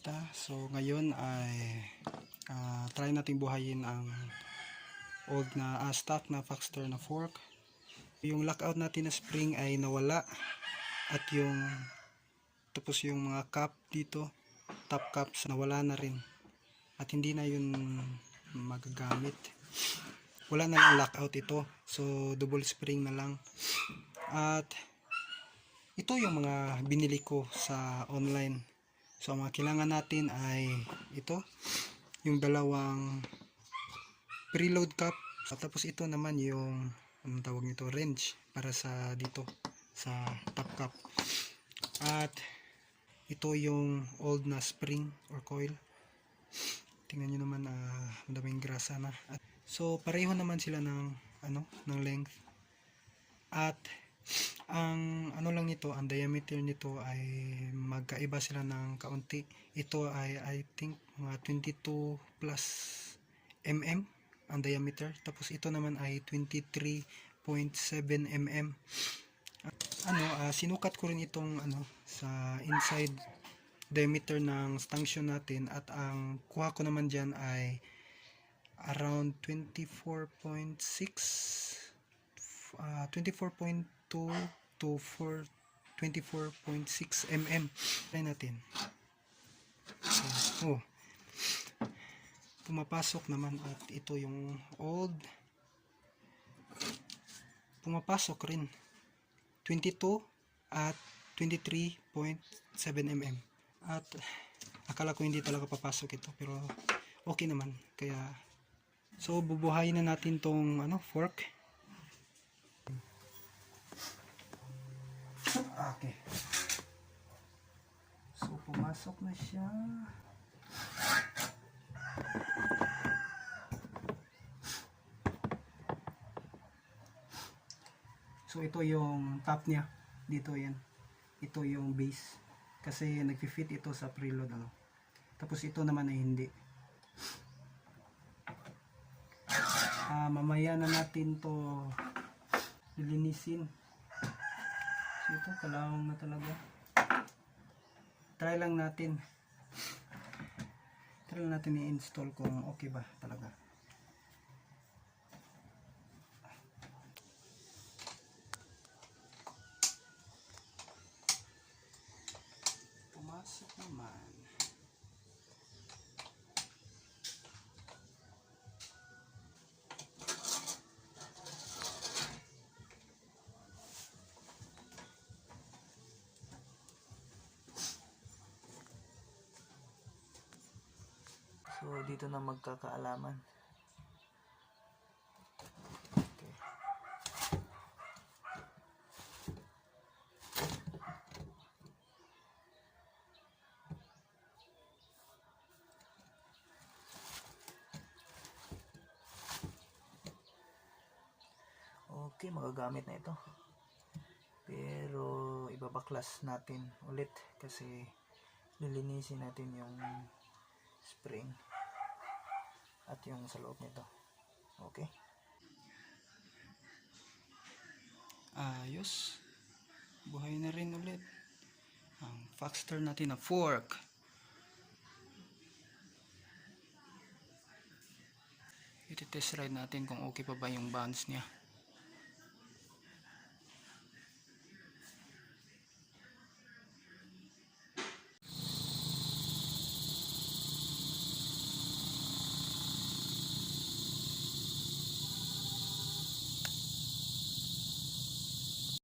kamusta? So ngayon ay try natin buhayin ang old na stock na Faxtor na fork. Yung lockout natin na spring ay nawala at tapos yung mga cap dito, top caps, nawala na rin at hindi na yun magagamit. Wala na lang lockout ito, so double spring na lang. At ito yung mga binili ko sa online. So ang mga kailangan natin ay ito, yung dalawang preload cap, tapos ito naman yung anong tawag nito, wrench para sa dito sa top cap. At ito yung old na spring or coil. Tingnan nyo naman, madaming grasa na. So pareho naman sila ng ng length. At ang lang nito, ang diameter nito ay magkaiba sila ng kaunti. Ito ay I think mga 22 plus mm ang diameter, tapos ito naman ay 23.7 mm. Sinukat ko rin itong sa inside diameter ng stanchion natin, at ang kuha ko naman dyan ay around 24.6 24.2 to 24.6 mm. Try natin. So, pumapasok naman, at ito yung old. Pumapasok rin 22 at 23.7 mm. At akala ko hindi talaga papasok ito, pero okay naman. Kaya so bubuhayin na natin tong fork. Okay. So pumasok na siya. So ito yung top niya. Dito yan. Ito yung base. Kasi nagfi-fit ito sa preload Tapos ito naman ay hindi. Mamaya na natin to lilinisin. So ito, kalawang na talaga. Try lang natin i-install kung okay ba talaga. Pumasok naman. So dito na magkakaalaman. Okay. Okay, magagamit na ito. Pero ibabaklas natin ulit kasi lilinisin natin yung spring at yung sa loob nito. Okay. Ayos. Buhay na rin ulit ang Faxtor natin na fork. Iti-test ride natin kung okay pa ba yung bands niya.